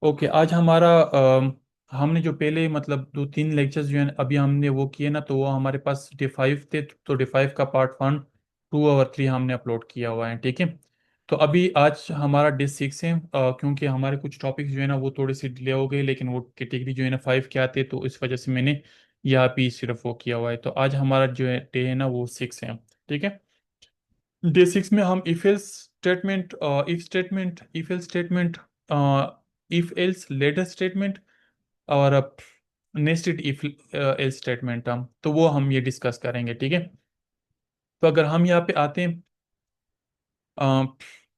Okay, आज हमारा हमने जो पहले मतलब 2-3 लेक्चर्स जो है अभी हमने वो किए ना, तो वो हमारे पास डे 5 थे। तो डे 5 का पार्ट 1, 2 और 3 हमने अपलोड किया हुआ है, ठीक है। तो अभी आज हमारा डे 6 है। क्योंकि हमारे कुछ टॉपिक्स जो है ना वो थोड़े से डिले हो गए, लेकिन वो कैटेगरी जो है ना 5 के आते, तो इस वजह से मैंने यहाँ पे सिर्फ वो किया हुआ है। तो आज हमारा जो है डे है ना वो 6 है, ठीक है। डे 6 में हम if else statement, if statement, if else statement, if else ladder statement और नेस्टेड इफ एल्स स्टेटमेंट, हम तो वो हम ये डिस्कस करेंगे, ठीक है। तो अगर हम यहाँ पे आते हैं, अ,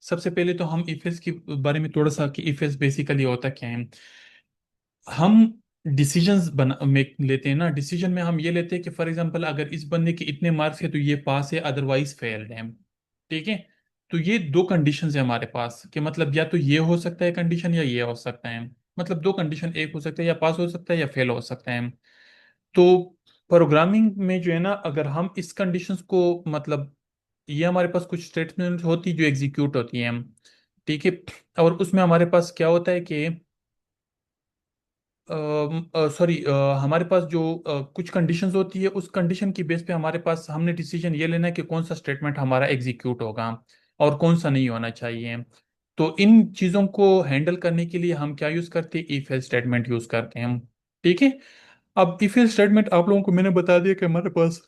सबसे पहले तो हम इफ एल्स के बारे में थोड़ा सा कि इफ एल्स बेसिकली होता क्या है। हम डिसीजंस बना मेक लेते हैं ना। डिसीजन में हम ये लेते हैं कि फॉर एग्जांपल अगर इस बंदे के इतने मार्क्स है तो ये पास है, अदरवाइज फेल्ड है, ठीक है। तो ये दो कंडीशंस है हमारे पास कि मतलब या तो ये हो सकता है कंडीशन या ये हो सकता है। मतलब दो कंडीशन, एक हो सकता है या पास हो सकता है या फेल हो सकता है। तो प्रोग्रामिंग में जो है ना, अगर हम इस कंडीशंस को मतलब ये हमारे पास कुछ स्टेटमेंट होती जो एग्जीक्यूट होती हैं, ठीक है। और उसमें हमारे पास क्या होता है कि सॉरी, हमारे पास जो कुछ कंडीशंस होती है, उस कंडीशन की बेस पे हमारे पास हमने डिसीजन ये लेना है कि कौन सा स्टेटमेंट हमारा एग्जीक्यूट होगा और कौन सा नहीं होना चाहिए। तो इन चीज़ों को हैंडल करने के लिए हम क्या यूज़ करते हैं, इफ एल्स स्टेटमेंट यूज़ करते हैं हम, ठीक है। अब इफ एल्स स्टेटमेंट आप लोगों को मैंने बता दिया कि हमारे पास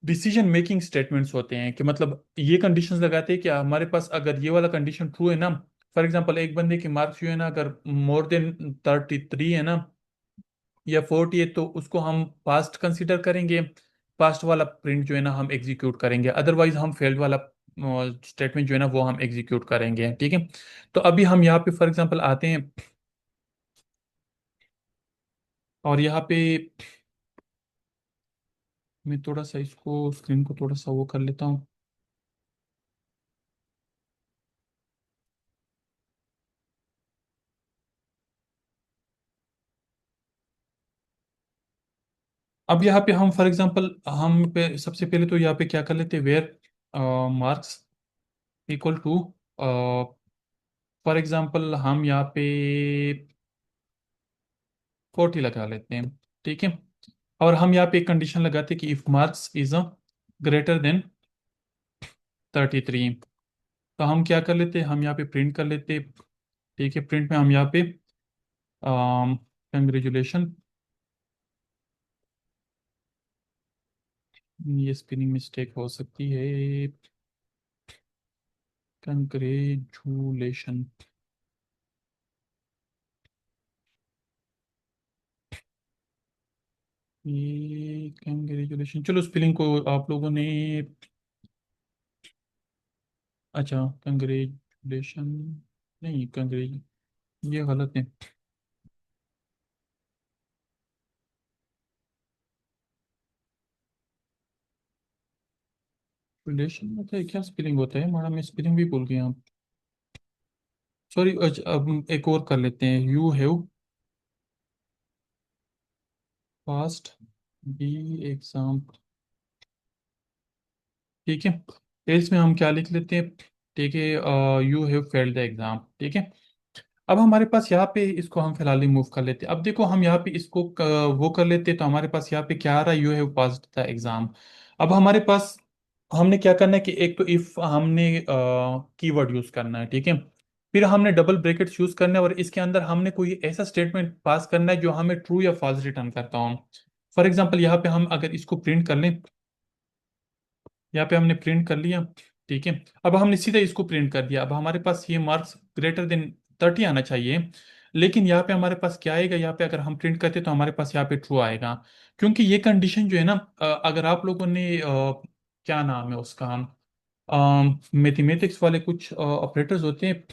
डिसीजन मेकिंग स्टेटमेंट्स होते हैं कि मतलब ये कंडीशंस लगाते हैं कि हमारे पास अगर ये वाला कंडीशन ट्रू है ना, फॉर एग्जांपल एक बंदे की मार्क्स जो है ना अगर मोर देन 33 है ना या 40 है, तो उसको हम पास्ट कंसीडर करेंगे। पास्ट वाला प्रिंट जो है ना हम एग्जीक्यूट करेंगे, अदरवाइज हम फेल्ड वाला स्टेटमेंट जो है ना वो हम एग्जीक्यूट करेंगे, ठीक है। तो अभी हम यहाँ पे फॉर एग्जांपल आते हैं और यहाँ पे मैं थोड़ा सा इसको स्क्रीन को थोड़ा सा वो कर लेता हूँ। अब यहाँ पे हम फॉर एग्जांपल हम पे सबसे पहले तो यहाँ पे क्या कर लेते हैं, where marks equal to, for example हम यहाँ पे 40 लगा लेते हैं, ठीक है। और हम यहाँ पे एक कंडीशन लगाते हैं कि if marks is greater than 33, तो हम क्या कर लेते हैं, हम यहाँ पे प्रिंट कर लेते हैं, ठीक है। प्रिंट में हम यहाँ पे कंग्रेचुलेशन, ये स्पेलिंग मिस्टेक हो सकती है, कंग्रेचुलेशन, ये कंग्रेचुलेशन, चलो स्पेलिंग को आप लोगों ने, अच्छा कंग्रेचुलेशन, नहीं कंग्रेज, ये गलत है। रिलेशन मतलब क्या स्पेलिंग होता है हमारा, मैं स्पेलिंग भी भूल गया। सॉरी, अब एक और कर लेते हैं, you have passed the exam, ठीक है। एल्स में हम क्या लिख लेते हैं, ठीक है, you have failed the exam, ठीक है। अब हमारे पास यहाँ पे इसको हम फिलहाल रिमूव कर लेते हैं। अब देखो हम यहाँ पे इसको वो कर लेते हैं, तो हमारे पास यहाँ पे क्या आ रहा है, you have passed the exam. अब हमारे पास हमने क्या करना है कि एक तो इफ हमने कीवर्ड यूज करना है, ठीक है। फिर हमने डबल ब्रैकेट्स यूज करना है और इसके अंदर हमने कोई ऐसा स्टेटमेंट पास करना है जो हमें ट्रू या फॉल्स रिटर्न करता हो। फॉर एग्जाम्पल यहाँ पे हम अगर इसको प्रिंट कर लें, यहाँ पे हमने प्रिंट कर लिया, ठीक है। अब हमने सीधा इसको प्रिंट कर दिया, अब हमारे पास ये मार्क्स ग्रेटर देन 30 आना चाहिए। लेकिन यहाँ पे हमारे पास क्या आएगा, यहाँ पे अगर हम प्रिंट करते तो हमारे पास यहाँ पे ट्रू आएगा। क्योंकि ये कंडीशन जो है ना, अगर आप लोगों ने क्या नाम है उसका, मैथमेटिक्स वाले कुछ ऑपरेटर्स होते हैं,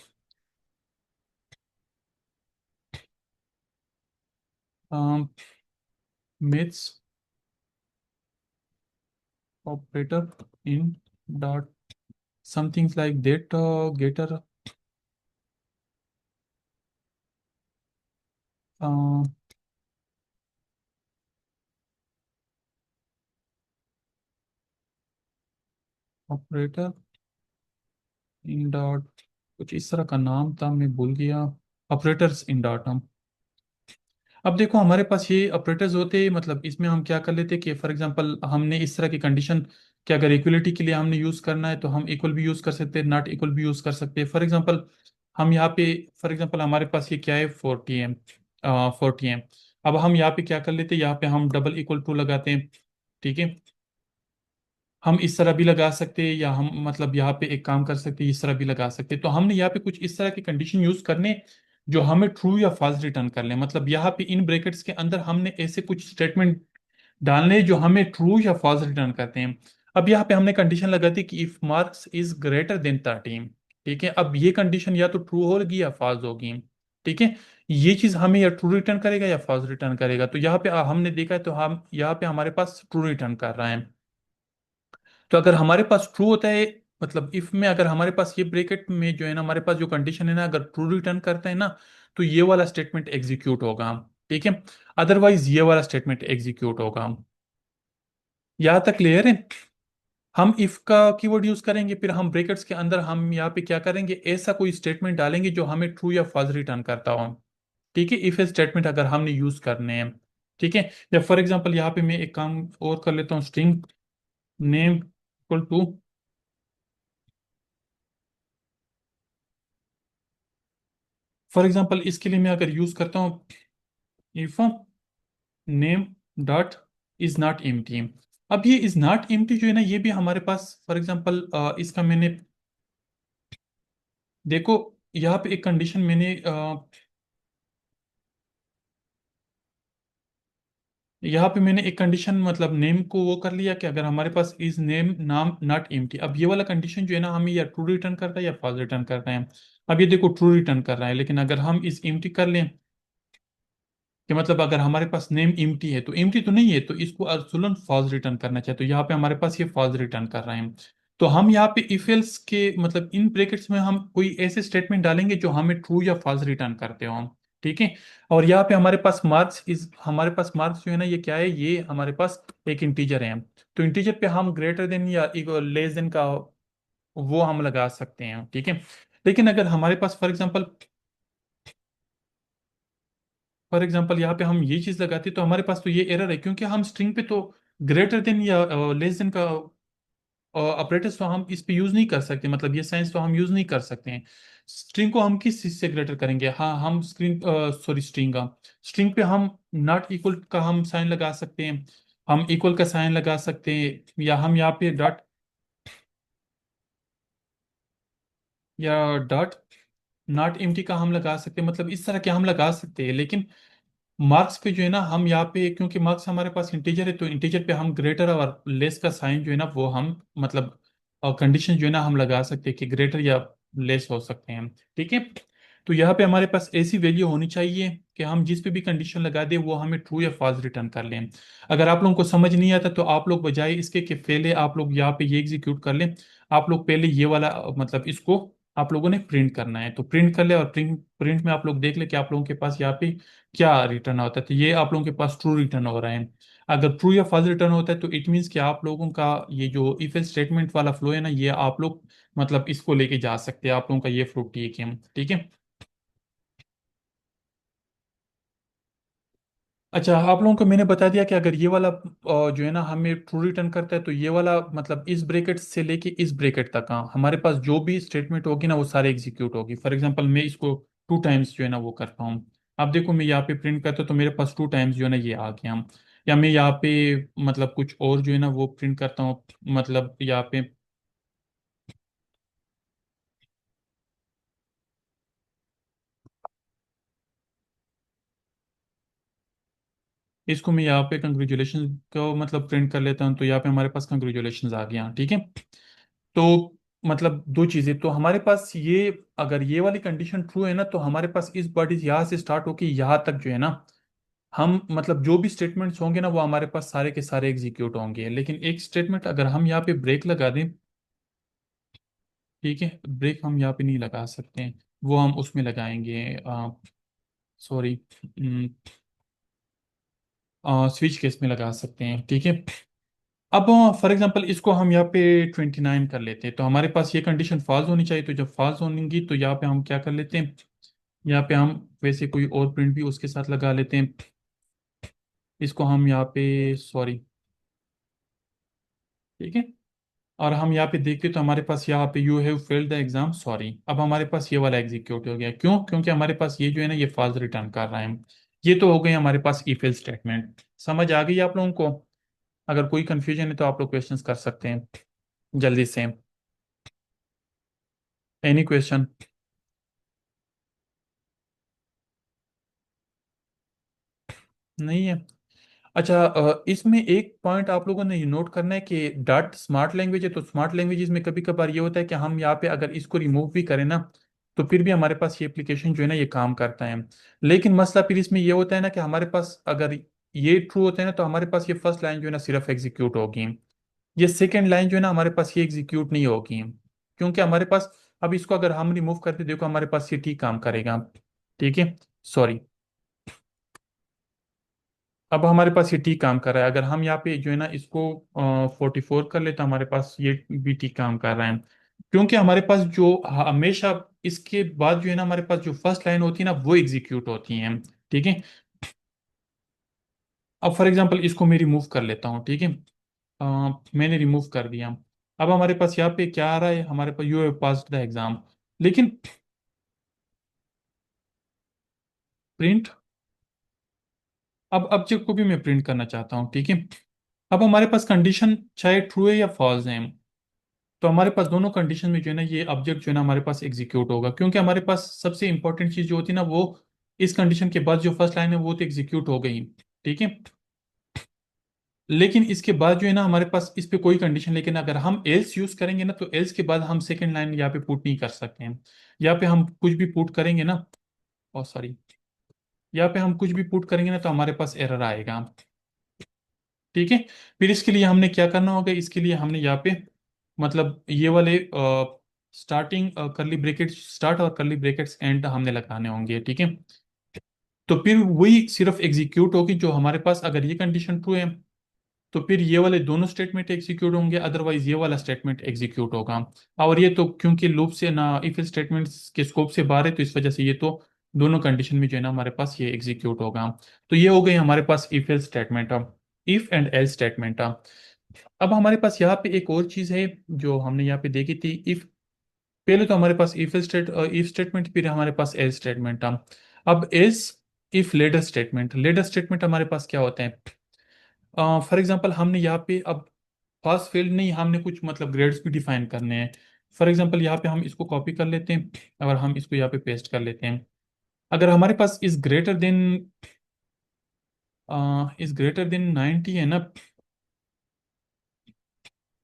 maths operator in dot something like that, getter operator in dot, कुछ इस तरह का नाम था, मैं भूल गया। ऑपरेटर्स इन डॉट हम। अब देखो हमारे पास ये ऑपरेटर्स होते हैं, मतलब इसमें हम क्या कर लेते हैं कि फॉर एग्जांपल हमने इस तरह की कंडीशन कि अगर इक्वलिटी के लिए हमने यूज़ करना है तो हम इक्वल भी यूज़ कर सकते हैं, नॉट इक्वल भी यूज़ कर सकते हैं। फॉर एग्जांपल हम यहाँ पे, फॉर एग्जांपल हमारे पास ये क्या है, 40 एम, 40 एम। अब हम यहाँ पे क्या कर लेते हैं, यहाँ पे हम डबल इक्वल टू लगाते हैं। ठीक है, हम इस तरह भी लगा सकते हैं, या हम मतलब यहाँ पे एक काम कर सकते हैं, इस तरह भी लगा सकते हैं। तो हमने यहाँ पे कुछ इस तरह की कंडीशन यूज करने जो हमें ट्रू या फॉल्स रिटर्न कर ले। मतलब यहाँ पे इन ब्रैकेट्स के अंदर हमने ऐसे कुछ स्टेटमेंट डालने जो हमें ट्रू या फॉल्स रिटर्न करते हैं। अब यहाँ पे हमने कंडीशन लगा दी कि if marks is greater than 13। ठीक है, अब ये कंडीशन या तो ट्रू होगी या फॉल्स होगी। ठीक है, ये चीज हमें या ट्रू रिटर्न करेगा या फॉल्स रिटर्न करेगा। तो यहाँ पे हमने देखा है, तो हम यहाँ पे हमारे पास ट्रू रिटर्न कर रहा है। तो अगर हमारे पास ट्रू होता है, मतलब इफ में अगर हमारे पास ये ब्रैकेट में जो है ना, हमारे पास जो कंडीशन है ना, अगर ट्रू रिटर्न करता है ना, तो ये वाला स्टेटमेंट एग्जीक्यूट होगा। ठीक है, अदरवाइज ये वाला स्टेटमेंट एग्जीक्यूट होगा। यहां तक क्लियर है। हम इफ का कीवर्ड यूज करेंगे, फिर हम ब्रैकेट्स के अंदर हम यहाँ पे क्या करेंगे, ऐसा कोई स्टेटमेंट डालेंगे जो हमें ट्रू या फॉल्स रिटर्न करता हो। ठीक है, इफ स्टेटमेंट अगर हमने यूज करने हैं। ठीक है, या फॉर एग्जांपल यहाँ पे मैं एक काम और कर लेता हूँ, string name equal to, for example इसके लिए मैं अगर यूज करता हूँ if name dot is not empty. अब ये इज नॉट एम्प्टी जो है ना, ये भी हमारे पास फॉर एग्जांपल इसका मैंने, देखो यहाँ पे एक कंडीशन मैंने यहाँ पे मैंने एक कंडीशन मतलब नेम को वो कर लिया कि अगर हमारे पास इज नेम नाम नॉट एम्प्टी। अब ये वाला कंडीशन जो है ना, हमें या ट्रू रिटर्न करता है या फॉल्स रिटर्न करता है। अब ये देखो ट्रू रिटर्न कर रहा है, लेकिन अगर हम इस एम्प्टी कर लें कि मतलब अगर हमारे पास नेम इम्प्टी है, तो इम्प्टी तो नहीं है, तो इसको असल फॉल्स रिटर्न करना चाहिए। तो यहाँ पे हमारे पास ये फॉल्स रिटर्न कर रहे हैं। तो हम यहाँ पे इफ एल्स के मतलब इन ब्रैकेट्स में हम कोई ऐसे स्टेटमेंट डालेंगे जो हमें ट्रू या फॉल्स रिटर्न करते हो हम। ठीक है, और यहाँ पे हमारे पास मार्क्स इज, हमारे पास मार्क्स जो है ना, ये क्या है, ये हमारे पास एक इंटीजर है। तो इंटीजर पे हम ग्रेटर देन या लेस देन का वो हम लगा सकते हैं। ठीक है, लेकिन अगर हमारे पास फॉर एग्जांपल यहाँ पे हम ये चीज लगाते तो हमारे पास तो ये एरर है, क्योंकि हम स्ट्रिंग पे तो ग्रेटर देन या लेस देन का ऑपरेटर्स तो हम इस पे यूज नहीं कर सकते। मतलब ये साइंस तो हम यूज नहीं कर सकते हैं। स्ट्रिंग को हम किस चीज से ग्रेटर करेंगे, हाँ हम स्क्रीन सॉरी स्ट्रिंग का, स्ट्रिंग पे हम नॉट इक्वल का हम साइन लगा सकते हैं, हम इक्वल का साइन लगा सकते हैं, या हम यहाँ पे डॉट या डॉट नॉट एम्प्टी का हम लगा सकते हैं। मतलब इस तरह के हम लगा सकते हैं। लेकिन मार्क्स पे जो है ना, हम यहाँ पे क्योंकि मार्क्स हमारे पास इंटीजर है, तो इंटीजर पे हम ग्रेटर और लेस का साइन जो है ना, वो हम मतलब कंडीशन जो है ना हम लगा सकते हैं कि ग्रेटर या लेस हो सकते हैं। ठीक है, तो यहाँ पे हमारे पास ऐसी वैल्यू होनी चाहिए कि हम जिस पे भी कंडीशन लगा दें वो हमें ट्रू या फॉल्स रिटर्न कर लें। अगर आप लोगों को समझ नहीं आता तो आप लोग बजाय इसके कि पहले आप लोग यहाँ पे ये एग्जीक्यूट कर लें, आप लोग पहले ये वाला मतलब इसको आप लोगों ने प्रिंट करना है, तो प्रिंट कर ले, और प्रिंट प्रिंट में आप लोग देख ले कि आप लोगों के पास यहाँ पे क्या रिटर्न होता है। तो ये आप लोगों के पास ट्रू रिटर्न हो रहा है। अगर ट्रू या फॉल्स रिटर्न होता है तो इट मीन्स कि आप लोगों का ये जो इफ एल्स स्टेटमेंट वाला फ्लो है ना, ये आप लोग मतलब इसको लेके जा सकते हैं, आप लोगों का ये फ्लो ठीक है। ठीक है, अच्छा आप लोगों को मैंने बता दिया कि अगर ये वाला जो है ना हमें ट्रू रिटर्न करता है, तो ये वाला मतलब इस ब्रैकेट से लेके इस ब्रैकेट तक का हमारे पास जो भी स्टेटमेंट होगी ना वो सारे एग्जीक्यूट होगी। फॉर एग्जांपल मैं इसको 2 टाइम्स जो है ना वो करता हूँ। अब देखो मैं यहाँ पे प्रिंट करता हूँ तो मेरे पास 2 टाइम्स जो है ना ये आ गया। या मैं यहाँ पे मतलब कुछ और जो है ना वो प्रिंट करता हूँ, मतलब यहाँ पे इसको मैं यहाँ पे कंग्रेचुलेशन को मतलब प्रिंट कर लेता हूँ, तो यहाँ पे हमारे पास कंग्रेचुलेशन आ गया। ठीक है, तो मतलब दो चीजें तो हमारे पास ये, अगर ये वाली कंडीशन ट्रू है ना, तो हमारे पास इस बॉडी यहाँ से स्टार्ट होके यहाँ तक जो है ना, हम मतलब जो भी स्टेटमेंट्स होंगे ना वो हमारे पास सारे के सारे एग्जीक्यूट होंगे। लेकिन एक स्टेटमेंट अगर हम यहाँ पे ब्रेक लगा दें, ठीक है, ब्रेक हम यहाँ पे नहीं लगा सकते हैं, वो हम उसमें लगाएंगे, सॉरी, स्विच केस में लगा सकते हैं। ठीक है, अब फॉर एग्जांपल इसको हम यहाँ पे 29 कर लेते हैं, तो हमारे पास ये कंडीशन फॉल्स होनी चाहिए। तो जब फॉल्स होगी तो यहाँ पे हम क्या कर लेते हैं, यहाँ पे हम वैसे कोई और प्रिंट भी उसके साथ लगा लेते हैं। इसको हम यहाँ पे सॉरी, ठीक है। और हम यहाँ पे देखते तो हमारे पास यहाँ पे you have failed the exam sorry, अब हमारे पास ये वाला एग्जीक्यूट हो गया। क्यों? क्योंकि हमारे पास ये जो है ना ये फॉल्स रिटर्न कर रहा है। ये तो हो गई हमारे पास इफ एल्स स्टेटमेंट। समझ आ गई आप लोगों को? अगर कोई कंफ्यूजन है तो आप लोग क्वेश्चंस कर सकते हैं जल्दी से। Any question? नहीं है? अच्छा, इसमें एक पॉइंट आप लोगों ने नोट करना है कि डॉट स्मार्ट लैंग्वेज है, तो स्मार्ट लैंग्वेजेस में कभी कभार ये होता है कि हम यहाँ पे अगर इसको रिमूव भी करें ना, तो फिर भी हमारे पास ये एप्लीकेशन जो है ना ये काम करता है। लेकिन मसला फिर इसमें ये होता है ना कि हमारे पास अगर ये ट्रू होता है ना, तो हमारे पास ये फर्स्ट लाइन जो है ना सिर्फ एग्जीक्यूट होगी। ये सेकेंड लाइन जो है ना हमारे पास ये एग्जीक्यूट नहीं होगी, क्योंकि हमारे पास अब इसको अगर हम रिमूव करते देखो हमारे पास ये ठीक काम करेगा। ठीक है, सॉरी। अब हमारे पास ये ठीक काम कर रहा है। अगर हम यहाँ पे जो है ना इसको 44 कर ले तो हमारे पास ये भी ठीक काम कर रहा है, क्योंकि हमारे पास जो हमेशा इसके बाद जो है ना हमारे पास जो फर्स्ट लाइन होती है ना वो एग्जीक्यूट होती है। ठीक है। अब फॉर एग्जांपल इसको मैं रिमूव कर लेता हूँ, ठीक है। मैंने रिमूव कर दिया। अब हमारे पास यहाँ पे क्या आ रहा है, हमारे पास you have passed the exam. लेकिन प्रिंट, अब ऑब्जेक्ट को भी मैं प्रिंट करना चाहता हूँ, ठीक है। अब हमारे पास कंडीशन चाहे ट्रू है या फॉल्स है, तो हमारे पास दोनों कंडीशन में जो है ना ये ऑब्जेक्ट जो है ना हमारे पास एग्जीक्यूट होगा, क्योंकि हमारे पास सबसे इंपॉर्टेंट चीज जो होती है ना वो इस कंडीशन के बाद जो फर्स्ट लाइन है वो तो एग्जीक्यूट हो गई। ठीक है। लेकिन इसके बाद जो है ना हमारे पास इस पे कोई कंडीशन, लेकिन अगर हम एल्स यूज करेंगे ना तो एल्स के बाद हम सेकंड लाइन यहाँ पे पुट नहीं कर सकते हैं। यहाँ पे हम कुछ भी पुट करेंगे ना, और सॉरी, यहाँ पे हम कुछ भी पुट करेंगे ना तो हमारे पास एरर आएगा। ठीक है। फिर इसके लिए हमने क्या करना होगा, इसके लिए हमने यहाँ पे मतलब ये वाले स्टार्टिंग करली ब्रेकेट स्टार्ट और करली ब्रेकेट्स एंड हमने लगाने होंगे। ठीक है। तो फिर वही सिर्फ एग्जीक्यूट होगी जो हमारे पास, अगर ये कंडीशन ट्रू है तो फिर ये वाले दोनों स्टेटमेंट एग्जीक्यूट होंगे, अदरवाइज ये वाला स्टेटमेंट एग्जीक्यूट होगा। और ये तो क्योंकि लूप से ना इफ स्टेटमेंट्स के स्कोप से बाहर है तो इस वजह से ये तो दोनों कंडीशन में जो है ना हमारे पास ये एग्जीक्यूट होगा। तो ये हो गई हमारे पास if else statement, if and else statement. अब हमारे पास यहाँ पे एक और चीज है जो हमने यहाँ पे देखी थी। इफ, पहले तो हमारे पास इफ स्टेटमेंट, फिर हमारे पास एल स्टेटमेंट। अब else if ladder statement, ladder statement हमारे पास क्या होते हैं? फॉर एग्जांपल हमने यहाँ पे अब पास फेल नहीं, हमने कुछ मतलब ग्रेड्स भी डिफाइन करने हैं। फॉर एग्जांपल यहाँ पे हम इसको कॉपी कर लेते हैं और हम इसको यहाँ पे पेस्ट कर लेते हैं। अगर हमारे पास इस ग्रेटर देन 90 है ना,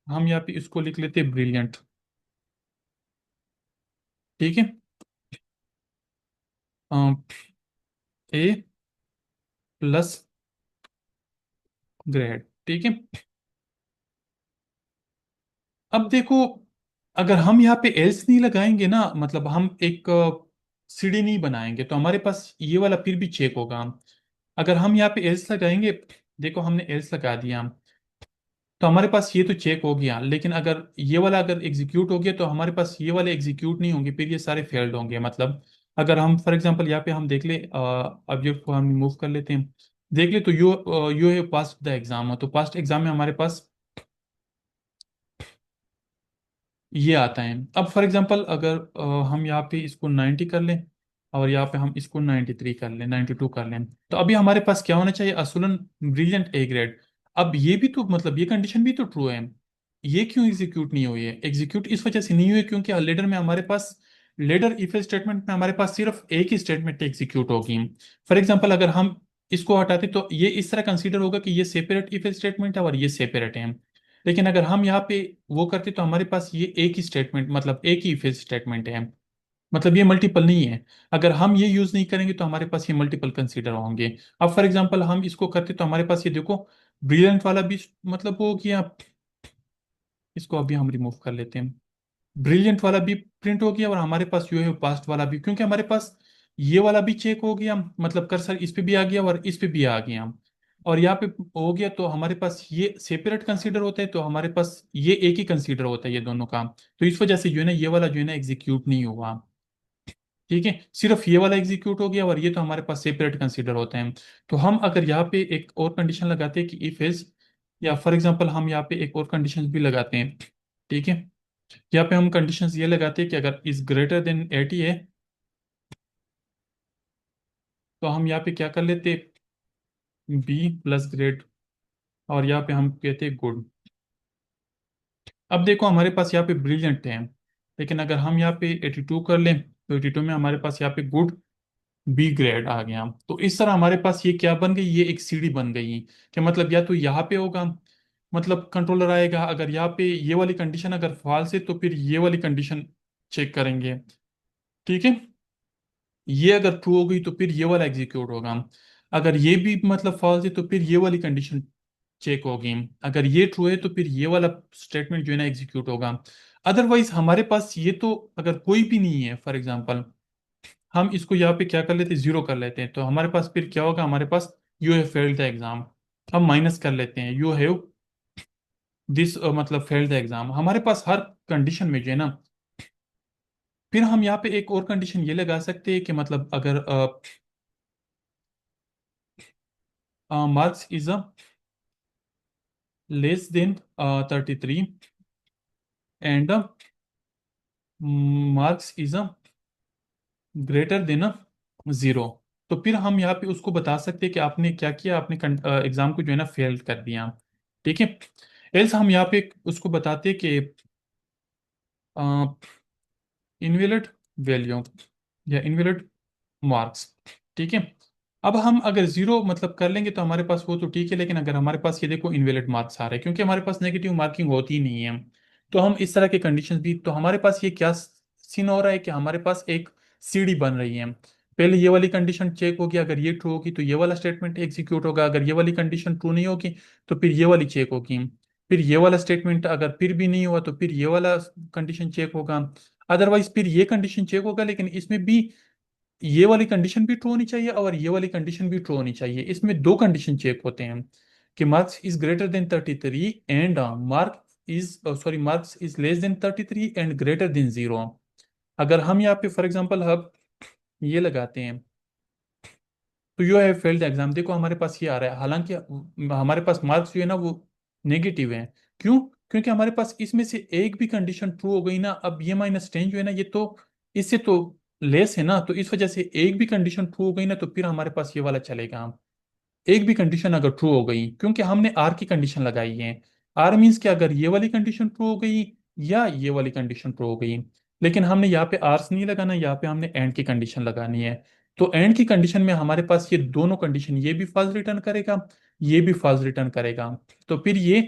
हम यहाँ पे इसको लिख लेते हैं ब्रिलियंट। ठीक है। ए प्लस ग्रेड। ठीक है। अब देखो, अगर हम यहाँ पे एल्स नहीं लगाएंगे ना, मतलब हम एक सीढ़ी नहीं बनाएंगे तो हमारे पास ये वाला फिर भी चेक होगा। अगर हम यहाँ पे एल्स लगाएंगे, देखो हमने एल्स लगा दिया तो हमारे पास ये तो चेक हो गया, लेकिन अगर ये वाला अगर एग्जीक्यूट हो गया तो हमारे पास ये वाले एग्जीक्यूट नहीं होंगे, फिर ये सारे फेल्ड होंगे। मतलब अगर हम फॉर एग्जांपल यहाँ पे हम देख ले, ऑब्जेक्ट को हम रिमूव कर लेते हैं, देख ले तो you have passed the exam, तो पास्ट एग्जाम में हमारे पास ये आता है। अब फॉर एग्जांपल अगर हम यहाँ पे इसको 90 कर लें और यहाँ पे हम इसको 93 कर लें, 92 कर लें, तो अभी हमारे पास क्या होना चाहिए? असुलन ब्रिलियंट ए ग्रेड। अब ये भी तो मतलब ये कंडीशन भी तो ट्रू है। ये क्यों एग्जीक्यूट नहीं हुई है? एग्जीक्यूट इस वजह से नहीं हुई क्योंकि लेडर में हमारे पास, लेडर इफ स्टेटमेंट में हमारे पास सिर्फ एक ही स्टेटमेंट एग्जीक्यूट होगी। फॉर एग्जांपल अगर हम इसको हटाते तो ये इस तरह कंसीडर होगा कि ये सेपरेट इफ स्टेटमेंट है और ये सेपरेट है। लेकिन अगर हम यहाँ पे वो करते तो हमारे पास ये एक ही स्टेटमेंट, मतलब एक ही इफ स्टेटमेंट है, मतलब ये मल्टीपल नहीं है। अगर हम ये यूज नहीं करेंगे तो हमारे पास ये मल्टीपल कंसीडर होंगे। अब फॉर एग्जांपल हम इसको करते तो हमारे पास ये देखो ब्रिलियंट वाला भी मतलब वो किया, इसको अभी हम रिमूव कर लेते हैं। ब्रिलियंट वाला भी प्रिंट हो गया और हमारे पास यू है पास्ट वाला भी, क्योंकि हमारे पास ये वाला भी चेक हो गया, मतलब कर्सर इस पे भी आ गया और इस पे भी आ गया और यहाँ पे हो गया, तो हमारे पास ये सेपरेट कंसीडर होता है, तो हमारे पास ये एक ही कंसीडर होता है ये दोनों का। तो इस वजह से जो है ना ये वाला जो है ना एग्जीक्यूट नहीं हुआ। ठीक है, सिर्फ ये वाला एग्जीक्यूट हो गया और ये तो हमारे पास सेपरेट कंसीडर होते हैं। तो हम अगर यहाँ पे एक और कंडीशन लगाते हैं कि इफ एल्स, या फॉर एग्जांपल हम यहाँ पे एक और कंडीशन भी लगाते हैं। ठीक है, यहाँ पे हम कंडीशंस ये लगाते हैं कि अगर इज ग्रेटर देन 80 है, तो हम यहाँ पे क्या कर लेते, बी प्लस ग्रेड, और यहाँ पे हम कहते हैं गुड। अब देखो हमारे पास यहाँ पे ब्रिलियंट है, लेकिन अगर हम यहाँ पे 82 कर लें, तो 82 में हमारे पास यहाँ पे गुड बी ग्रेड आ गया। तो इस तरह हमारे पास ये क्या बन गई, ये एक सीढ़ी बन गई। कि मतलब या तो यहाँ पे होगा, मतलब कंट्रोलर आएगा, अगर यहाँ पे ये वाली कंडीशन अगर फॉल्स है तो फिर ये वाली कंडीशन चेक करेंगे। ठीक है, ये अगर ट्रू हो गई तो फिर ये वाला एग्जीक्यूट होगा। अगर ये भी मतलब फॉल्स है तो फिर ये वाली कंडीशन चेक होगी। अगर ये ट्रू है तो फिर ये वाला स्टेटमेंट जो है ना एग्जीक्यूट होगा। अदरवाइज हमारे पास ये तो अगर कोई भी नहीं है, फॉर एग्जांपल हम इसको यहाँ पे क्या कर लेते हैं, जीरो कर लेते हैं, तो हमारे पास फिर क्या होगा, हमारे पास you have failed the exam. हम माइनस कर लेते हैं यू हैव दिस, मतलब फेल्ड द एग्जाम। हमारे पास हर कंडीशन में जो है ना, फिर हम यहाँ पे एक और कंडीशन ये लगा सकते हैं कि मतलब अगर marks is a less than 33 and marks is a greater than zero, तो फिर हम यहाँ पे उसको बता सकते हैं कि आपने क्या किया, आपने एग्जाम को जो है ना फेल कर दिया। ठीक है, एल्स हम यहाँ पे उसको बताते हैं कि इनवेलिड वैल्यू या इनवेलिड मार्क्स। ठीक है, अब हम अगर जीरो मतलब कर लेंगे तो हमारे पास वो तो ठीक है, लेकिन अगर हमारे पास ये देखो इनवेलिड मार्क्स आ रहे हैं क्योंकि हमारे पास नेगेटिव मार्किंग होती ही नहीं है, तो हम इस तरह के कंडीशंस भी, तो हमारे पास ये क्या सीन हो रहा है कि हमारे पास एक सीढ़ी बन रही है। पहले ये वाली कंडीशन चेक होगी, अगर ये ट्रू होगी तो ये वाला स्टेटमेंट एग्जीक्यूट होगा, अगर ये वाली कंडीशन ट्रू नहीं होगी तो फिर ये वाली चेक होगी, फिर ये वाला स्टेटमेंट अगर फिर भी नहीं हुआ तो फिर ये वाला कंडीशन चेक होगा, अदरवाइज फिर ये कंडीशन चेक होगा, लेकिन इसमें भी ये वाली कंडीशन भी ट्रू होनी चाहिए और ये वाली कंडीशन भी ट्रू होनी चाहिए। इसमें दो कंडीशन चेक होते हैं कि marks is greater than 33 and mark is sorry marks is less than 33 and greater than zero. अगर हम यहाँ पे फॉर एग्जांपल हम ये लगाते हैं तो यू हैव फेल्ड एग्जाम, देखो हमारे पास ये आ रहा है, हालांकि हमारे पास मार्क्स जो है ना वो नेगेटिव है। क्यों? क्योंकि हमारे पास इसमें से एक भी कंडीशन ट्रू हो गई ना, अब ये माइनस 10 जो है ना ये तो इससे तो लेस है ना, तो इस वजह से एक भी कंडीशन ट्रू हो गई ना तो फिर हमारे पास ये वाला चलेगा। एक भी कंडीशन अगर ट्रू हो गई, क्योंकि हमने आर की कंडीशन लगाई है, आर मीन्स कि अगर ये वाली कंडीशन ट्रू हो गई या ये वाली कंडीशन ट्रू हो गई, लेकिन हमने यहाँ पे आर्स नहीं लगाना, यहाँ पे हमने एंड की कंडीशन लगानी है। तो एंड की कंडीशन में हमारे पास ये दोनों कंडीशन, ये भी फॉल्स रिटर्न करेगा, ये भी फॉल्स रिटर्न करेगा, तो फिर ये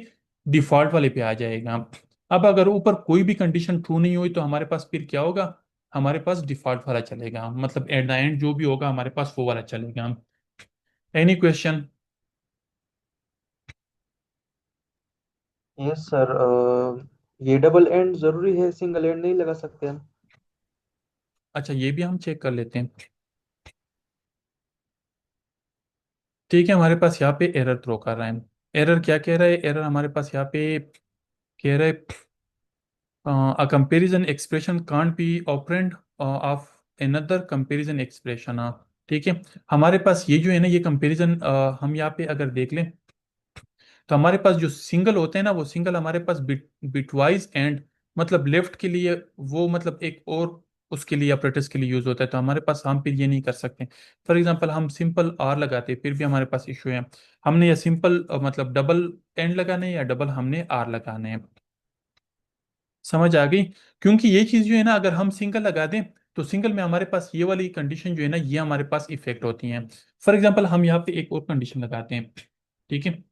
डिफॉल्ट वाले पे आ जाएगा। अब अगर ऊपर कोई भी कंडीशन ट्रू नहीं हुई तो हमारे पास फिर क्या होगा, हमारे पास डिफॉल्ट वाला चलेगा, मतलब एट द एंड जो भी होगा हमारे पास वो वाला चलेगा। Any question? Yes sir. ये डबल एंड जरूरी है, सिंगल एंड नहीं लगा सकते हम? अच्छा, ये भी हम चेक कर लेते हैं। ठीक है, हमारे पास यहाँ पे एरर थ्रो कर रहा है। एरर क्या कह रहा है, एरर हमारे पास यहाँ पे कह रहा है a comparison expression can't be operand of another comparison expression. ठीक है, हमारे पास ये जो है ना ये कंपैरिजन हम यहाँ पे अगर देख लें तो हमारे पास जो सिंगल होते हैं ना वो सिंगल हमारे पास बिटवाइज एंड, मतलब लेफ्ट के लिए वो मतलब एक और उसके लिए ऑपरेटर्स के लिए यूज होता है, तो हमारे पास हम फिर ये नहीं कर सकते। फॉर एग्जांपल हम सिंपल आर लगाते हैं फिर भी हमारे पास इशू है, हमने या सिंपल मतलब डबल एंड लगाने हैं या डबल हमने आर लगाने हैं। समझ आ गई? क्योंकि ये चीज जो है ना अगर हम सिंगल लगा दें तो सिंगल में हमारे पास ये वाली कंडीशन जो है ना ये हमारे पास इफेक्ट होती है। फॉर एग्जांपल हम यहाँ पे एक और कंडीशन लगाते हैं। ठीक है,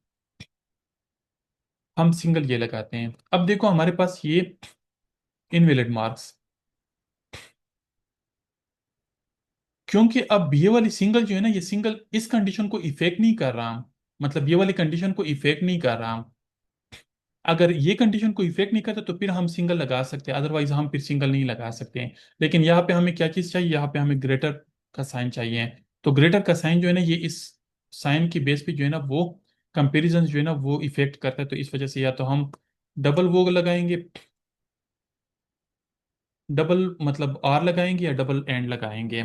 हम सिंगल ये लगाते हैं, अब देखो हमारे पास ये इनवैलिड मार्क्स, क्योंकि अब ये वाली सिंगल जो है ना ये सिंगल इस कंडीशन को इफेक्ट नहीं कर रहा, मतलब ये वाली कंडीशन को इफेक्ट नहीं कर रहा। अगर ये कंडीशन को इफेक्ट नहीं करता तो फिर हम सिंगल लगा सकते हैं, अदरवाइज हम फिर सिंगल नहीं लगा सकते हैं। लेकिन यहाँ पे हमें क्या चीज़ चाहिए, यहाँ पे हमें ग्रेटर का साइन चाहिए। तो ग्रेटर का साइन जो है ना ये इस साइन की बेस पे जो है ना वो कंपेरिजन जो है ना वो इफेक्ट करता है, तो इस वजह से या तो हम डबल वो लगाएंगे डबल मतलब आर लगाएंगे या डबल एंड लगाएंगे?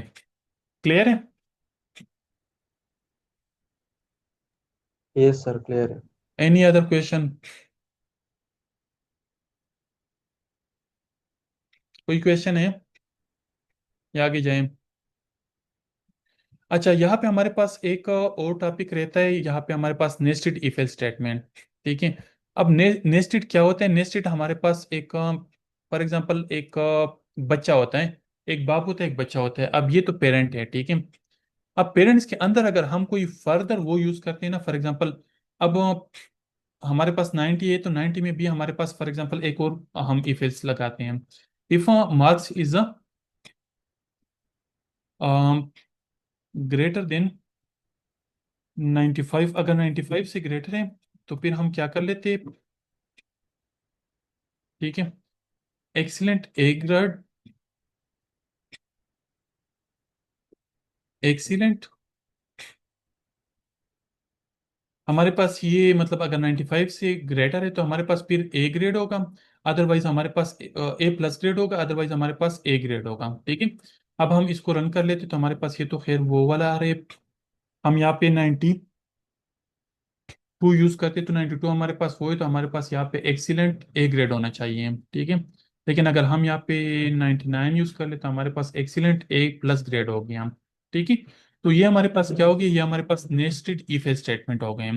क्लियर है? यस सर, क्लियर है। Any other question? कोई क्वेश्चन है या आगे जाएं? अच्छा, यहाँ पे हमारे पास एक और टॉपिक रहता है, यहाँ पे हमारे पास नेस्टेड इफ एल्स स्टेटमेंट। ठीक है। अब नेस्टेड क्या होता है? नेस्टेड हमारे पास एक फॉर एग्जांपल एक बच्चा होता है, एक बाप होता है, एक बच्चा होता है। अब ये तो पेरेंट है, ठीक है। अब पेरेंट्स के अंदर अगर हम कोई फर्दर वो यूज करते हैं ना, फॉर एग्जांपल अब हमारे पास 90 है, तो 90 में भी हमारे पास फॉर एग्जांपल एक और हम इफ एल्स लगाते हैं। If marks is greater than 95, अगर 95 से ग्रेटर है तो फिर हम क्या कर लेते हैं? ठीक है। एक्सीलेंट ए ग्रेड, एक्सीलेंट हमारे पास ये मतलब अगर 95 से ग्रेटर है तो हमारे पास फिर ए ग्रेड होगा, अदरवाइज हमारे पास ए प्लस ग्रेड होगा, अदरवाइज हमारे पास ए ग्रेड होगा। ठीक है। अब हम इसको रन कर लेते तो हमारे पास ये तो खैर वो वाला आ रहा है। हम यहाँ पे 92 यूज करते तो 92 हमारे पास वो है, तो हमारे पास यहाँ पे एक्सीलेंट ए ग्रेड होना चाहिए। ठीक है। लेकिन अगर हम यहाँ पे 99 यूज कर ले तो हमारे पास एक्सीलेंट ए प्लस ग्रेड हो गया। ठीक है। तो ये हमारे पास क्या हो गया? ये हमारे पास नेस्टेड इफ स्टेटमेंट हो गए।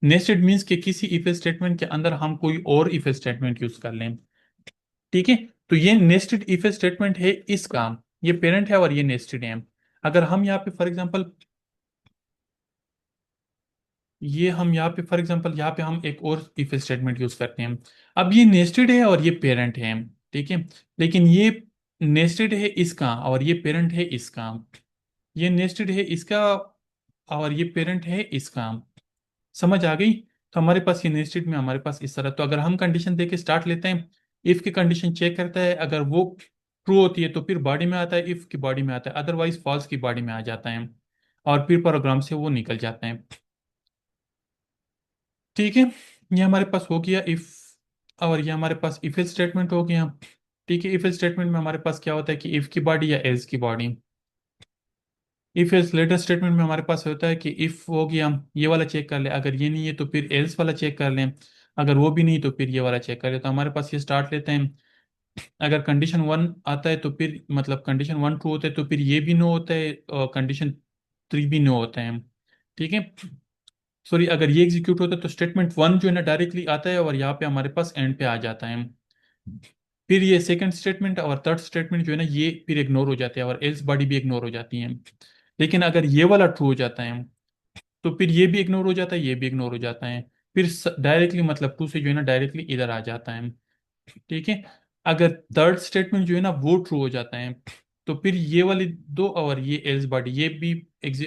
नेस्टेड मीन्स कि किसी इफ स्टेटमेंट के अंदर हम कोई और इफ स्टेटमेंट यूज कर लें। ठीक है। तो ये नेस्टेड इफ स्टेटमेंट है इसका, ये पेरेंट है और ये नेस्टेड है। अगर हम यहाँ पे फॉर एग्जांपल ये हम यहाँ पे फॉर एग्जांपल यहाँ पे हम एक और इफ स्टेटमेंट यूज करते हैं। अब ये नेस्टेड है और ये पेरेंट है। ठीक है। लेकिन ये नेस्टेड है इसका और ये पेरेंट है इसका, ये नेस्टेड है इसका और ये पेरेंट है इसका। समझ आ गई? तो हमारे पास ये नेस्टेड में हमारे पास इस तरह, तो अगर हम कंडीशन देके स्टार्ट लेते हैं, इफ की कंडीशन चेक करता है, अगर वो ट्रू होती है तो फिर बॉडी में आता है, इफ की बॉडी में आता है, अदरवाइज फॉल्स की बॉडी में आ जाता है और फिर प्रोग्राम से वो निकल जाता है। ठीक है। ये हमारे पास हो गया इफ, और ये हमारे पास इफ स्टेटमेंट हो गया। ठीक है। इफ स्टेटमेंट में हमारे पास क्या होता है कि इफ की बॉडी या एल्स की body. If else ladder statement में हमारे पास होता है कि इफ हो गया ये वाला चेक कर ले, अगर ये नहीं है तो फिर एल्स वाला चेक कर लें, अगर वो भी नहीं तो फिर ये वाला चेक कर ले। तो हमारे पास ये स्टार्ट लेते हैं, अगर कंडीशन वन आता है तो फिर मतलब कंडीशन वन ट्रू होता है तो फिर ये भी नो होता है और कंडीशन थ्री भी नो होता है। ठीक है। सॉरी, अगर ये एग्जीक्यूट होता है तो स्टेटमेंट वन जो है ना डायरेक्टली आता है और यहाँ पे हमारे पास एंड पे आ जाता है। फिर ये सेकंड स्टेटमेंट और थर्ड स्टेटमेंट जो है ना ये फिर इग्नोर हो जाते हैं और एल्स बॉडी भी इग्नोर हो जाती है। लेकिन अगर ये वाला ट्रू हो जाता है तो फिर ये भी इग्नोर हो जाता है, ये भी इग्नोर हो जाता है, फिर डायरेक्टली मतलब टू से जो है ना डायरेक्टली इधर आ जाता है। ठीक है। अगर थर्ड स्टेटमेंट जो है ना वो ट्रू हो जाता है तो फिर ये वाली दो और ये एल्स बॉडी ये भी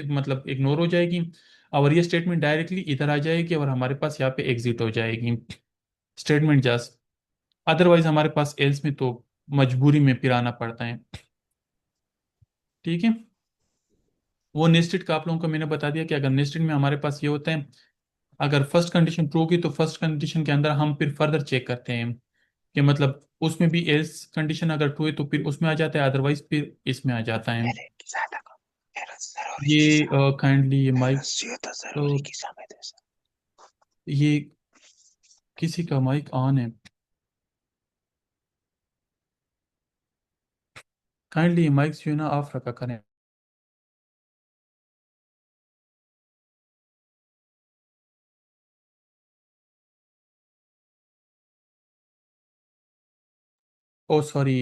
मतलब इग्नोर हो जाएगी और ये स्टेटमेंट डायरेक्टली इधर आ जाएगी और हमारे पास यहाँ पे एग्जिट हो जाएगी स्टेटमेंट जस्ट। अदरवाइज हमारे पास एल्स में तो मजबूरी में फिर आना पड़ता है। ठीक है। वो नेस्टेड का आप लोगों को मैंने बता दिया कि अगर नेस्टेड में हमारे पास ये होता है, अगर फर्स्ट कंडीशन ट्रू की तो फर्स्ट कंडीशन के अंदर हम फिर फर्दर चेक करते हैं कि मतलब उसमें भी एल्स कंडीशन अगर ट्रू है तो फिर उसमें आ जाता है, अदरवाइज फिर इसमें आ जाता है। ये काइंडली ये माइक, ये किसी का माइक ऑन है, काइंडली माइक जो है ना ऑफ रखा करें। ओ सॉरी,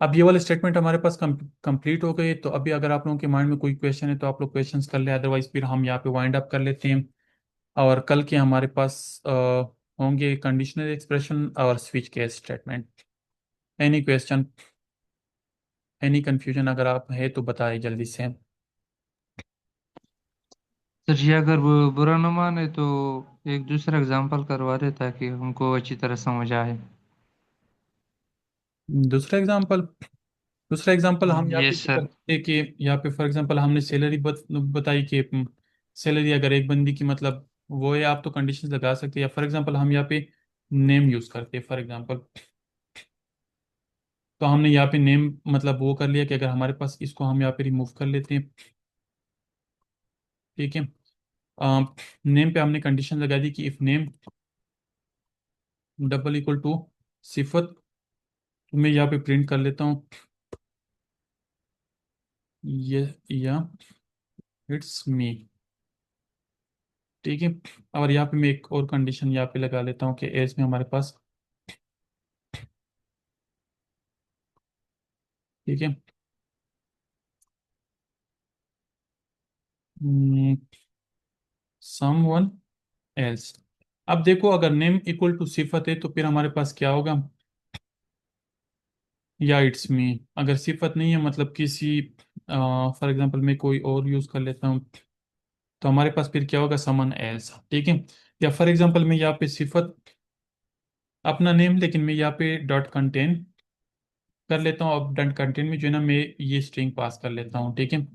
अब ये वाले स्टेटमेंट हमारे पास कंप्लीट हो गए। तो अभी अगर आप लोगों के माइंड में कोई क्वेश्चन है तो आप लोग क्वेश्चंस कर ले, अदरवाइज फिर हम यहाँ पे वाइंड अप कर लेते हैं। और कल के हमारे पास होंगे कंडीशनल एक्सप्रेशन और switch case statement. Any question, any confusion अगर आप है तो बताएं जल्दी से। सर जी अगर वो बुरा न माने तो एक दूसरा एग्जांपल करवा दे ताकि हमको अच्छी तरह समझ आए। दूसरा एग्जांपल, दूसरा एग्जांपल हम यहाँ पे यस क्या सर। करते हैं कि यहाँ पे फॉर एग्जांपल हमने सैलरी बताई कि सैलरी अगर एक बंदी की मतलब वो है, आप तो कंडीशंस लगा सकते हैं, या फॉर एग्जांपल हम यहाँ पे नेम यूज करते हैं फॉर एग्जांपल। तो हमने यहाँ पे नेम मतलब वो कर लिया कि अगर हमारे पास, इसको हम यहाँ पे रिमूव कर लेते हैं, ठीक है। नेम पे हमने कंडीशन लगा दी कि if name double equal to Sifat, तो मैं यहाँ पे प्रिंट कर लेता हूँ ये, या इट्स मी, ठीक है। और यहाँ पे मैं एक और कंडीशन यहाँ पे लगा लेता हूँ कि एज में हमारे पास, ठीक है, समवन एल्स। अब देखो अगर नेम इक्वल टू सिफत है तो फिर हमारे पास क्या होगा, या इट्स मी। अगर सिफत नहीं है मतलब किसी, फॉर एग्जांपल मैं कोई और यूज कर लेता हूँ, तो हमारे पास फिर क्या होगा, समन एल्स, ठीक है। या फॉर एग्जांपल मैं यहाँ पे सिफत अपना नेम, लेकिन मैं यहाँ पे डॉट कंटेन कर लेता हूँ। अब डॉट कंटेन में जो है ना मैं ये स्ट्रिंग पास कर लेता हूँ, ठीक है।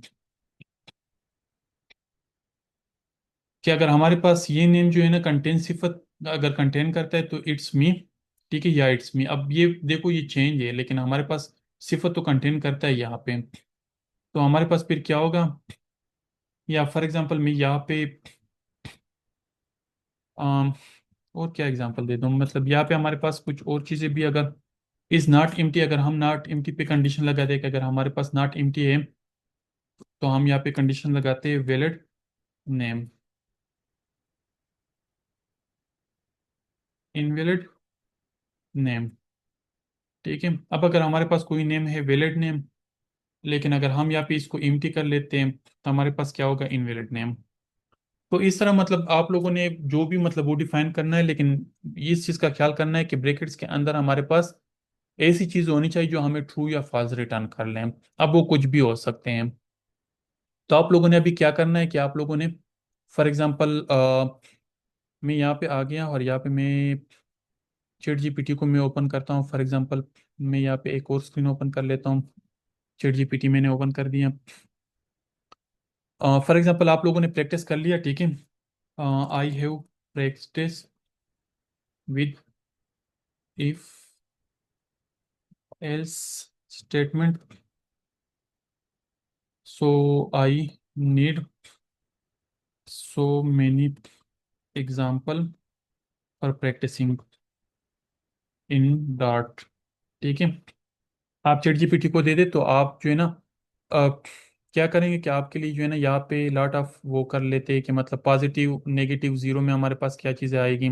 कि अगर हमारे पास ये नेम जो है ना कंटेन सिफत अगर कंटेन करता है तो इट्स मी, ठीक है, या इट्स मी। अब ये देखो ये चेंज है, लेकिन हमारे पास सिफत तो कंटेन करता है यहाँ पे, तो हमारे पास फिर क्या होगा, या फॉर एग्जांपल मैं यहाँ पे अम, और क्या एग्जांपल दे दूँ, मतलब यहाँ पे हमारे पास कुछ और चीज़ें भी, अगर इज नॉट एम्प्टी, अगर हम नॉट एम्प्टी पे कंडीशन लगा दे कि अगर हमारे पास नॉट एम्प्टी है, तो हम यहाँ पे कंडीशन लगाते हैं वैलिड नेम, इनवैलिड नेम, ठीक है। अब अगर हमारे पास कोई नेम है वैलिड नेम, लेकिन अगर हम यहाँ पे इसको एम्प्टी कर लेते हैं तो हमारे पास क्या होगा, इनवैलिड नेम। तो इस तरह मतलब आप लोगों ने जो भी मतलब वो डिफाइन करना है, लेकिन इस चीज़ का ख्याल करना है कि ब्रैकेट्स के अंदर हमारे पास ऐसी चीज़ होनी चाहिए जो हमें ट्रू या फॉल्स रिटर्न कर लें। अब वो कुछ भी हो सकते हैं। तो आप लोगों ने अभी क्या करना है कि आप लोगों ने फॉर एग्जांपल मैं यहाँ पे आ गया और यहाँ पे मैं चैट जीपीटी को मैं ओपन करता हूँ। फॉर एग्जांपल मैं यहाँ पे एक और स्क्रीन ओपन कर लेता हूँ, चैट जीपीटी मैंने ओपन कर दिया। फॉर एग्जांपल आप लोगों ने प्रैक्टिस कर लिया, ठीक है। I have practice with if else statement, so I need so many example for practising in Dart, ठीक है। आप चैट जीपीटी को दे दे तो आप जो है ना क्या करेंगे कि आपके लिए जो है ना यहाँ पे लॉट ऑफ वो कर लेते हैं कि मतलब पॉजिटिव नेगेटिव जीरो में हमारे पास क्या चीज़ें आएगी।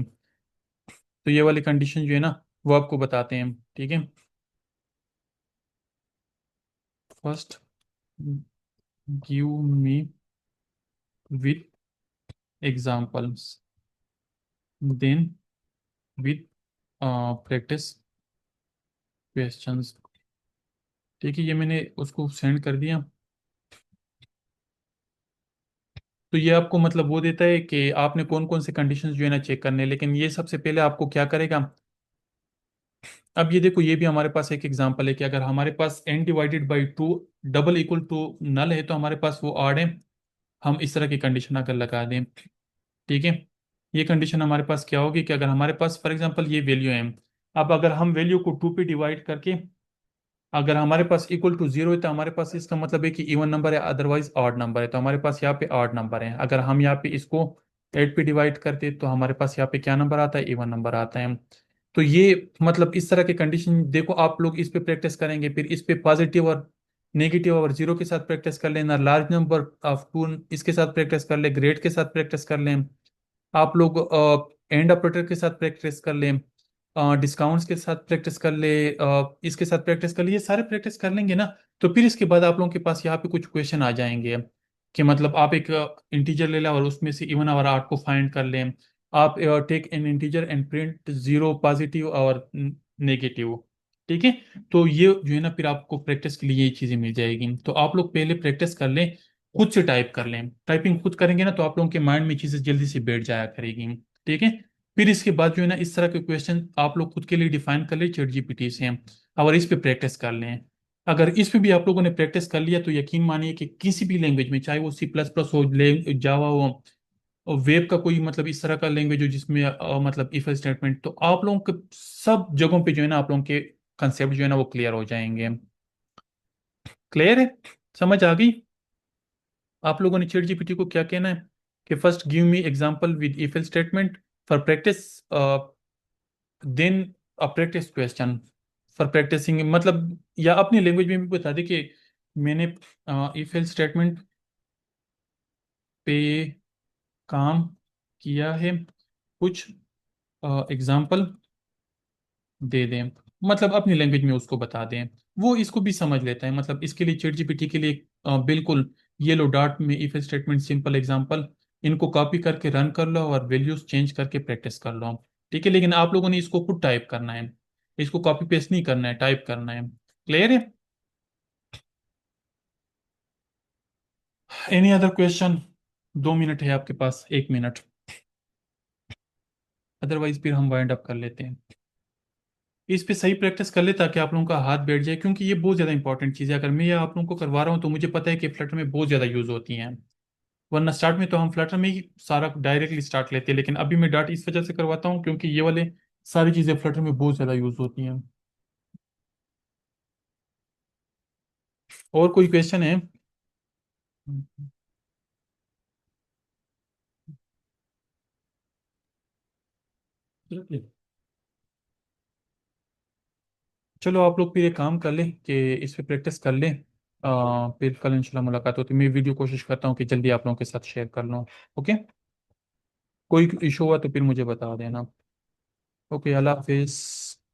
तो ये वाली कंडीशन जो है ना वो आपको बताते हैं, ठीक है। First give me with examples, then with practice questions, ठीक है। ये मैंने उसको सेंड कर दिया। तो ये आपको मतलब वो देता है कि आपने कौन कौन से कंडीशंस जो है ना चेक करने हैं। लेकिन ये सबसे पहले आपको क्या करेगा, अब ये देखो ये भी हमारे पास एक एग्जांपल है कि अगर हमारे पास n divided by two double equal to null है तो हमारे पास वो ऑड है। हम इस तरह की कंडीशन अगर लगा दें, ठीक है। ये कंडीशन हमारे पास क्या होगी कि अगर हमारे पास फॉर एग्जांपल ये वैल्यू है, अब अगर हम वैल्यू को टू पे डिवाइड करके अगर हमारे पास इक्वल टू जीरो है तो हमारे पास इसका मतलब है कि इवन नंबर है, अदरवाइज ऑड नंबर है। तो हमारे पास यहाँ पे ऑड नंबर है। अगर हम यहाँ पे इसको 8 पे डिवाइड करते तो हमारे पास यहाँ पे क्या नंबर आता है, इवन नंबर आता है। तो ये मतलब इस तरह के कंडीशन देखो आप लोग इस पे प्रैक्टिस करेंगे, फिर इस पे पॉजिटिव और नेगेटिव और जीरो के साथ प्रैक्टिस कर लेना, लार्ज नंबर ऑफ टू इसके साथ प्रैक्टिस कर ले, ग्रेड के साथ प्रैक्टिस कर लें, आप लोग एंड ऑपरेटर के साथ प्रैक्टिस कर लें, डिस्काउंट्स के साथ प्रैक्टिस कर ले, इसके साथ प्रैक्टिस कर ले, ये सारे प्रैक्टिस कर लेंगे ना। तो फिर इसके बाद आप लोगों के पास यहाँ पे कुछ क्वेश्चन आ जाएंगे कि मतलब आप एक इंटीजर ले लें और उसमें से इवन और आर्ट को फाइंड कर लें। आप take an integer and print zero positive और नेगेटिव, ठीक है। तो ये जो है ना फिर आपको प्रैक्टिस के लिए ये चीज़ें मिल जाएगी। तो आप लोग पहले प्रैक्टिस कर लें, खुद से टाइप कर लें। टाइपिंग खुद करेंगे ना तो आप लोगों के माइंड में चीज़ें जल्दी से बैठ जाया करेगी, ठीक है। फिर इसके बाद जो है ना इस तरह के क्वेश्चन आप लोग खुद के लिए डिफाइन कर ले चैट जीपीटी से और इस पे प्रैक्टिस कर लें। अगर इस पे भी आप लोगों ने प्रैक्टिस कर लिया तो यकीन मानिए कि किसी भी लैंग्वेज में, चाहे वो सी प्लस प्लस हो, जावा हो, और वेब का कोई मतलब इस तरह का लैंग्वेज हो जिसमें मतलब इफ स्टेटमेंट, तो आप लोगों के सब जगहों पे जो है ना आप लोगों के कंसेप्ट जो है ना वो क्लियर हो जाएंगे। क्लियर है? समझ आ गई? आप लोगों ने चैट जीपीटी को क्या कहना है कि first give me example with if else statement for practice, then a practice question for practicing, मतलब या अपनी लैंग्वेज में भी बता दे कि मैंने इफ एल्स स्टेटमेंट पे काम किया है, कुछ एग्जांपल दे दें, मतलब अपनी लैंग्वेज में उसको बता दें। वो इसको भी समझ लेता है, मतलब इसके लिए चैट जीपीटी के लिए बिल्कुल ये लो डॉट में इफ स्टेटमेंट सिंपल एग्जांपल, इनको कॉपी करके रन कर लो और वैल्यूज चेंज करके प्रैक्टिस कर लो। ठीक है, लेकिन आप लोगों ने इसको खुद टाइप करना है, इसको कॉपी पेस्ट नहीं करना है, टाइप करना है। क्लियर है? Any other question? 2 मिनट है आपके पास, 1 मिनट, अदरवाइज फिर हम वाइंड अप कर लेते हैं। इस पे सही प्रैक्टिस कर ले ताकि आप लोगों का हाथ बैठ जाए, क्योंकि ये बहुत ज़्यादा इंपॉर्टेंट चीज़ है। अगर मैं ये आप लोगों को करवा रहा हूँ तो मुझे पता है कि फ्लटर में बहुत ज़्यादा यूज़ होती हैं, वरना स्टार्ट में तो हम फ्लटर में ही सारा डायरेक्टली स्टार्ट लेते हैं, लेकिन अभी मैं डाट इस वजह से करवाता हूँ क्योंकि ये वाले सारी चीज़ें फ्लटर में बहुत ज़्यादा यूज़ होती हैं। और कोई क्वेश्चन है? चलो आप लोग फिर एक काम कर लें कि इस पे प्रैक्टिस कर लें, फिर कल इंशाल्लाह मुलाकात होती है। मैं वीडियो कोशिश करता हूँ कि जल्दी आप लोगों के साथ शेयर कर लूँ। ओके, कोई इशू हुआ तो फिर मुझे बता देना। ओके, अल्लाह हाफिज़।